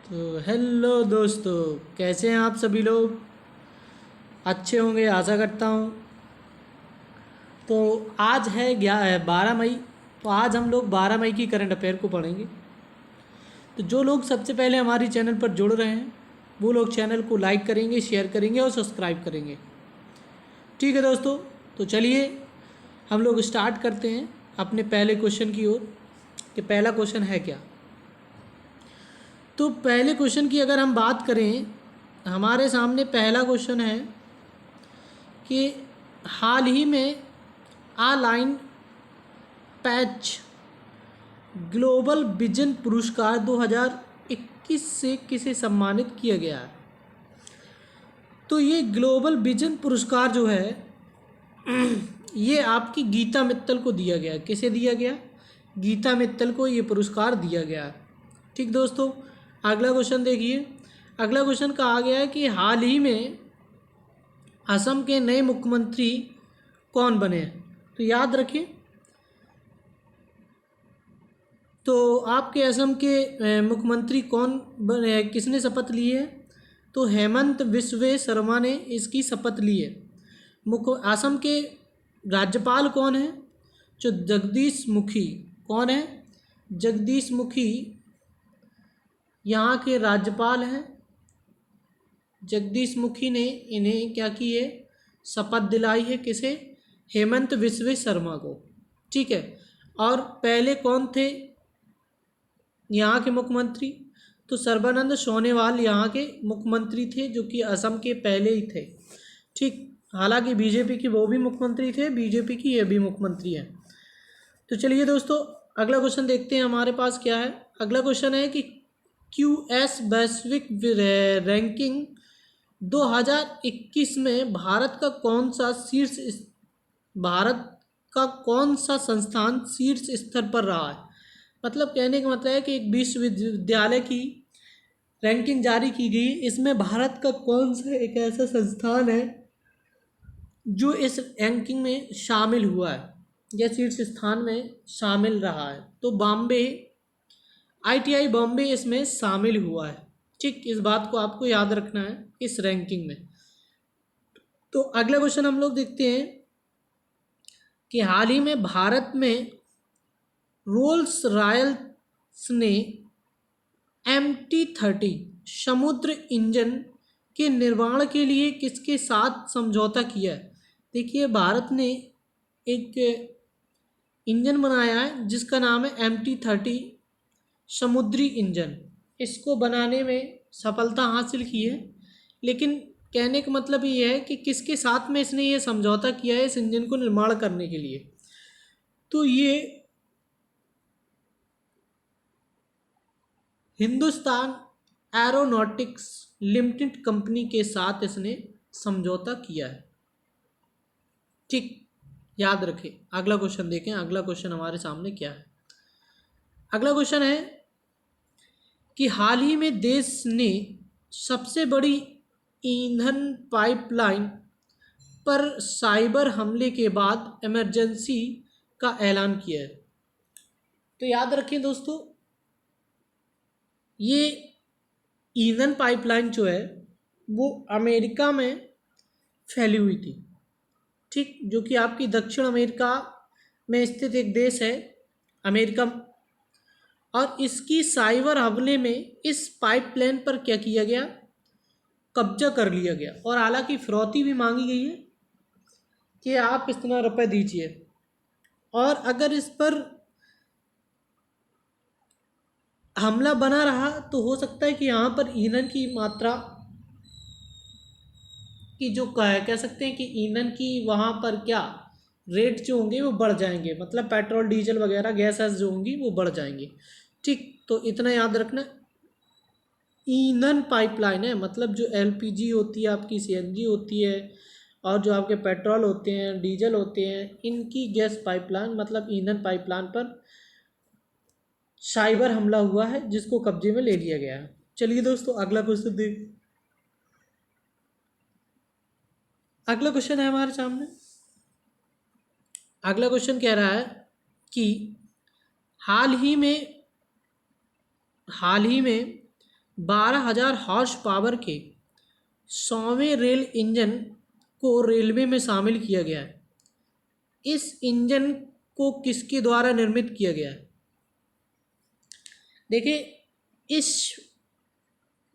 तो हेलो दोस्तों, कैसे हैं आप सभी लोग। अच्छे होंगे आशा करता हूँ। तो आज है 12 मई। तो आज हम लोग 12 मई की करंट अफेयर को पढ़ेंगे। तो जो लोग सबसे पहले हमारी चैनल पर जुड़ रहे हैं वो लोग चैनल को लाइक करेंगे, शेयर करेंगे और सब्सक्राइब करेंगे। ठीक है दोस्तों, तो चलिए हम लोग स्टार्ट करते हैं अपने पहले क्वेश्चन की ओर कि पहला क्वेश्चन है क्या। तो पहले क्वेश्चन की अगर हम बात करें, हमारे सामने पहला क्वेश्चन है कि हाल ही में अलाइन पैच ग्लोबल विजन पुरस्कार 2021 से किसे सम्मानित किया गया है। तो ये ग्लोबल विजन पुरस्कार जो है ये आपकी गीता मित्तल को दिया गया। किसे दिया गया? गीता मित्तल को ये पुरस्कार दिया गया है। ठीक दोस्तों, अगला क्वेश्चन देखिए। अगला क्वेश्चन कहा गया है कि हाल ही में असम के नए मुख्यमंत्री कौन बने हैं। तो याद रखिए, तो आपके असम के मुख्यमंत्री कौन बने, किसने शपथ ली है? तो हेमंत बिस्वे शर्मा ने इसकी शपथ ली है। असम के राज्यपाल कौन है? जो जगदीश मुखी। कौन है? जगदीश मुखी यहाँ के राज्यपाल हैं। जगदीश मुखी ने इन्हें क्या की है? शपथ दिलाई है। किसे? हेमंत बिस्वे शर्मा को। ठीक है। और पहले कौन थे यहाँ के मुख्यमंत्री? तो सर्बानंद सोनोवाल यहाँ के मुख्यमंत्री थे, जो कि असम के पहले ही थे। ठीक, हालांकि बीजेपी की वो भी मुख्यमंत्री थे, बीजेपी की ये भी मुख्यमंत्री हैं। तो चलिए दोस्तों, अगला क्वेश्चन देखते हैं हमारे पास क्या है। अगला क्वेश्चन है कि QS वैश्विक रैंकिंग 2021 में भारत का कौन सा संस्थान शीर्ष स्तर पर रहा है। मतलब कहने का मतलब है कि एक विश्वविद्यालय की रैंकिंग जारी की गई, इसमें भारत का कौन सा एक ऐसा संस्थान है जो इस रैंकिंग में शामिल हुआ है या शीर्ष स्थान में शामिल रहा है। तो बॉम्बे, ITI बॉम्बे इसमें शामिल हुआ है। ठीक, इस बात को आपको याद रखना है इस रैंकिंग में। तो अगला क्वेश्चन हम लोग देखते हैं कि हाल ही में भारत में रोल्स रॉयल्स ने MT-30 समुद्र इंजन के निर्माण के लिए किसके साथ समझौता किया है। देखिए, भारत ने एक इंजन बनाया है जिसका नाम है MT-30 समुद्री इंजन। इसको बनाने में सफलता हासिल की है, लेकिन कहने का मतलब ये है कि किसके साथ में इसने ये समझौता किया है इस इंजन को निर्माण करने के लिए। तो ये हिंदुस्तान एरोनॉटिक्स लिमिटेड कंपनी के साथ इसने समझौता किया है। ठीक, याद रखें। अगला क्वेश्चन देखें। अगला क्वेश्चन हमारे सामने क्या है। अगला क्वेश्चन है कि हाल ही में देश ने सबसे बड़ी ईंधन पाइपलाइन पर साइबर हमले के बाद इमरजेंसी का ऐलान किया है। तो याद रखें दोस्तों, ये ईंधन पाइपलाइन जो है वो अमेरिका में फैली हुई थी। ठीक, जो कि आपकी दक्षिण अमेरिका में स्थित एक देश है अमेरिका, और इसकी साइबर हमले में इस पाइपलाइन पर क्या किया गया? कब्जा कर लिया गया। और हालांकि फिरौती भी मांगी गई है कि आप इतना रुपए दीजिए, और अगर इस पर हमला बना रहा तो हो सकता है कि यहाँ पर ईंधन की मात्रा की जो कह सकते हैं कि ईंधन की वहाँ पर क्या रेट जो होंगे वो बढ़ जाएंगे। मतलब पेट्रोल डीजल वगैरह गैसेस जो होंगी वो बढ़ जाएंगी। ठीक, तो इतना याद रखना। ईंधन पाइपलाइन है मतलब जो LPG होती है, आपकी CNG होती है, और जो आपके पेट्रोल होते हैं, डीजल होते हैं, इनकी गैस पाइपलाइन मतलब ईंधन पाइपलाइन पर साइबर हमला हुआ है जिसको कब्जे में ले लिया गया है। चलिए दोस्तों, अगला क्वेश्चन देख। अगला क्वेश्चन है हमारे सामने। अगला क्वेश्चन कह रहा है कि हाल ही में 12,000 हॉर्स पावर के 100वें रेल इंजन को रेलवे में शामिल किया गया है। इस इंजन को किसके द्वारा निर्मित किया गया है? देखिए, इस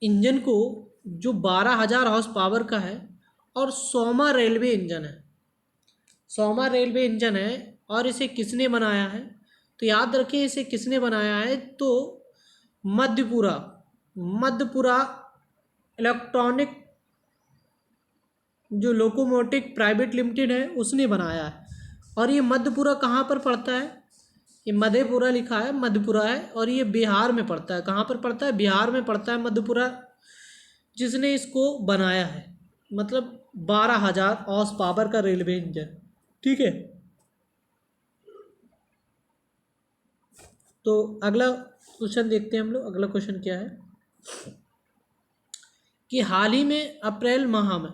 इंजन को जो 12,000 हॉर्स पावर का है और 100वां रेलवे इंजन है, 100वां रेलवे इंजन है, और इसे किसने बनाया है? तो याद रखें, इसे किसने बनाया है? तो मध्यपुरा इलेक्ट्रॉनिक जो लोकोमोटिव प्राइवेट लिमिटेड है उसने बनाया है। और ये मध्यपुरा कहाँ पर पड़ता है? ये मधेपुरा लिखा है, मध्यपुरा है, और ये बिहार में पड़ता है। कहाँ पर पड़ता है? बिहार में पड़ता है मध्यपुरा, जिसने इसको बनाया है। मतलब 12,000 हॉर्स पावर का रेलवे इंजन। ठीक है, तो अगला क्वेश्चन देखते हैं हम लोग। अगला क्वेश्चन क्या है कि हाल ही में अप्रैल माह में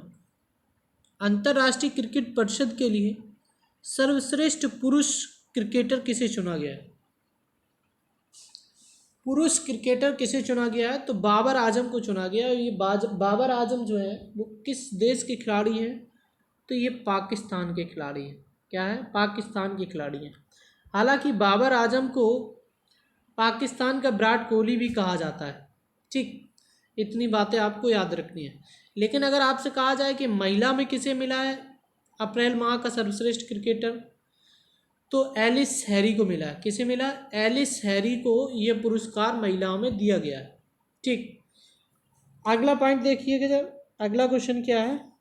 अंतर्राष्ट्रीय क्रिकेट परिषद के लिए सर्वश्रेष्ठ पुरुष क्रिकेटर किसे चुना गया है? पुरुष क्रिकेटर किसे चुना गया है? तो बाबर आजम को चुना गया है। ये बाबर आजम जो है वो किस देश के खिलाड़ी हैं? तो ये पाकिस्तान के खिलाड़ी हैं। क्या है? पाकिस्तान के खिलाड़ी हैं। हालांकि बाबर आजम को पाकिस्तान का विराट कोहली भी कहा जाता है। ठीक, इतनी बातें आपको याद रखनी है। लेकिन अगर आपसे कहा जाए कि महिला में किसे मिला है अप्रैल माह का सर्वश्रेष्ठ क्रिकेटर, तो एलिस हैरी को मिला है। किसे मिला? एलिस हैरी को यह पुरस्कार महिलाओं में दिया गया है। ठीक, अगला पॉइंट देखिएगा जब। अगला क्वेश्चन क्या है?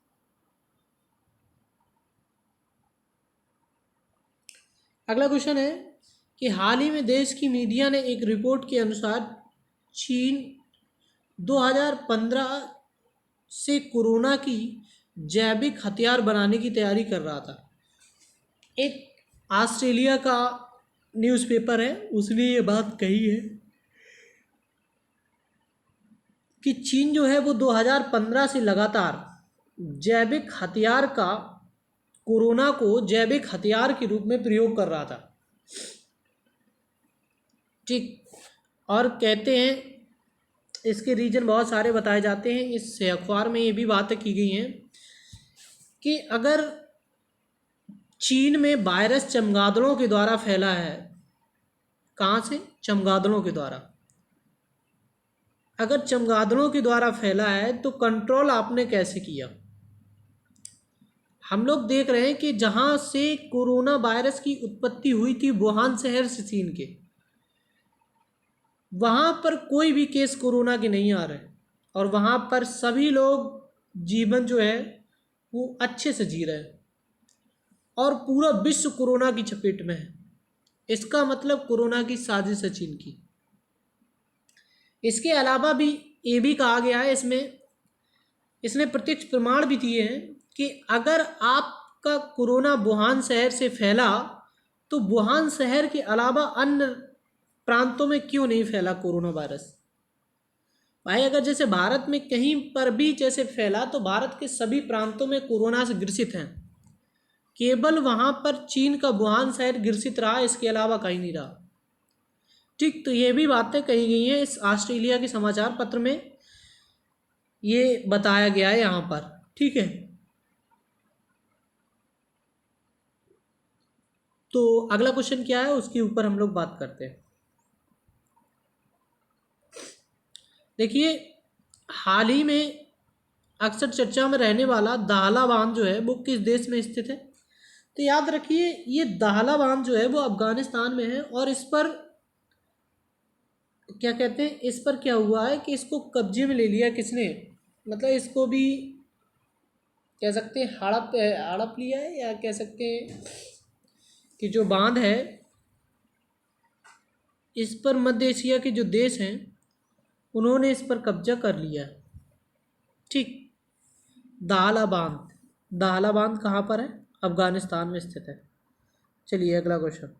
अगला क्वेश्चन है कि हाल ही में देश की मीडिया ने एक रिपोर्ट के अनुसार चीन 2015 से कोरोना की जैविक हथियार बनाने की तैयारी कर रहा था। एक ऑस्ट्रेलिया का न्यूज़पेपर है, उसने ये बात कही है कि चीन जो है वो 2015 से लगातार जैविक हथियार का, कोरोना को जैविक हथियार के रूप में प्रयोग कर रहा था। ठीक, और कहते हैं इसके रीजन बहुत सारे बताए जाते हैं। इस अखबार में ये भी बातें की गई हैं कि अगर चीन में वायरस चमगादड़ों के द्वारा फैला है, कहाँ से? चमगादड़ों के द्वारा। अगर चमगादड़ों के द्वारा फैला है तो कंट्रोल आपने कैसे किया? हम लोग देख रहे हैं कि जहाँ से कोरोना वायरस की उत्पत्ति हुई थी, वुहान शहर से चीन के, वहाँ पर कोई भी केस कोरोना के नहीं आ रहे, और वहाँ पर सभी लोग जीवन जो है वो अच्छे से जी रहे हैं, और पूरा विश्व कोरोना की चपेट में है। इसका मतलब कोरोना की साजिश है चीन की। इसके अलावा भी ये भी कहा गया है, इसने प्रत्यक्ष प्रमाण भी दिए हैं कि अगर आपका कोरोना वुहान शहर से फैला तो वुहान शहर के अलावा अन्य प्रांतों में क्यों नहीं फैला कोरोना वायरस? भाई, अगर जैसे भारत में कहीं पर भी जैसे फैला तो भारत के सभी प्रांतों में कोरोना से ग्रसित हैं, केवल वहाँ पर चीन का वुहान शहर ग्रसित रहा, इसके अलावा कहीं नहीं रहा। ठीक, तो ये भी बातें कही गई हैं इस ऑस्ट्रेलिया के समाचार पत्र में, ये बताया गया है यहाँ पर। ठीक है, तो अगला क्वेश्चन क्या है उसके ऊपर हम लोग बात करते हैं। देखिए, हाल ही में अक्सर चर्चा में रहने वाला दाहला बांध जो है वो किस देश में स्थित है? तो याद रखिए, ये दाहला बांध जो है वो अफगानिस्तान में है, और इस पर क्या कहते हैं, इस पर क्या हुआ है कि इसको कब्जे में ले लिया किसने? मतलब इसको भी कह सकते हैं हड़प लिया है, या कह सकते हैं कि जो बांध है इस पर मध्य एशिया के जो देश हैं उन्होंने इस पर कब्जा कर लिया है। ठीक, दाहला बांध कहाँ पर है? अफगानिस्तान में स्थित है। चलिए अगला क्वेश्चन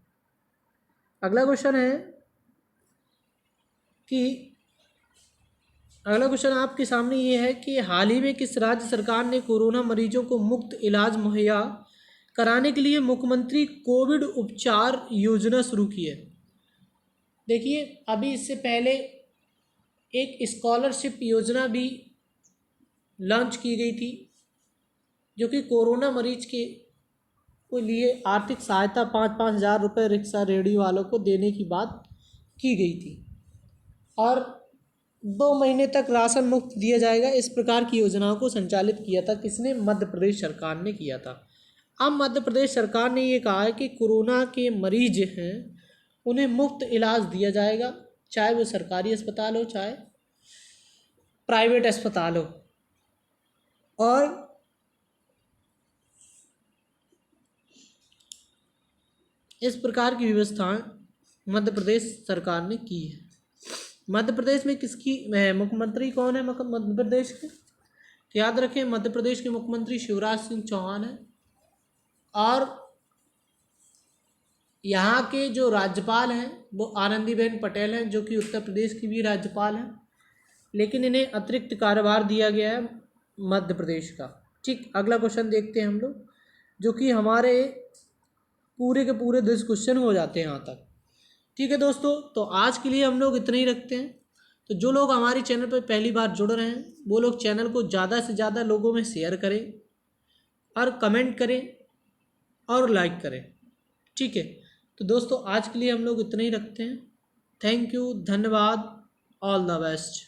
है कि अगला क्वेश्चन आपके सामने ये है कि हाल ही में किस राज्य सरकार ने कोरोना मरीजों को मुफ्त इलाज मुहैया कराने के लिए मुख्यमंत्री कोविड उपचार योजना शुरू की है? देखिए, अभी इससे पहले एक स्कॉलरशिप योजना भी लॉन्च की गई थी, जो कि कोरोना मरीज के लिए आर्थिक सहायता 5,000 रुपये रिक्शा रेहड़ी वालों को देने की बात की गई थी, और 2 महीने तक राशन मुफ्त दिया जाएगा। इस प्रकार की योजनाओं को संचालित किया था किसने? मध्य प्रदेश सरकार ने किया था। अब मध्य प्रदेश सरकार ने ये कहा है कि कोरोना के मरीज हैं उन्हें मुफ्त इलाज दिया जाएगा, चाहे वो सरकारी अस्पताल हो चाहे प्राइवेट अस्पताल हो। और इस प्रकार की व्यवस्थाएं मध्य प्रदेश सरकार ने की है। मध्य प्रदेश में किसकी मुख्यमंत्री कौन है मध्य प्रदेश के? तो याद रखें, मध्य प्रदेश के मुख्यमंत्री शिवराज सिंह चौहान हैं, और यहाँ के जो राज्यपाल हैं वो आनंदीबेन पटेल हैं, जो कि उत्तर प्रदेश की भी राज्यपाल हैं, लेकिन इन्हें अतिरिक्त कार्यभार दिया गया है मध्य प्रदेश का। ठीक, अगला क्वेश्चन देखते हैं हम लोग, जो कि हमारे पूरे के पूरे 10 क्वेश्चन हो जाते हैं यहाँ तक। ठीक है दोस्तों, तो आज के लिए हम लोग इतना ही रखते हैं। तो जो लोग हमारे चैनल पर पहली बार जुड़ रहे हैं वो लोग चैनल को ज़्यादा से ज़्यादा लोगों में शेयर करें और कमेंट करें और लाइक करें। ठीक है, तो दोस्तों आज के लिए हम लोग इतना ही रखते हैं। थैंक यू, धन्यवाद, ऑल द बेस्ट।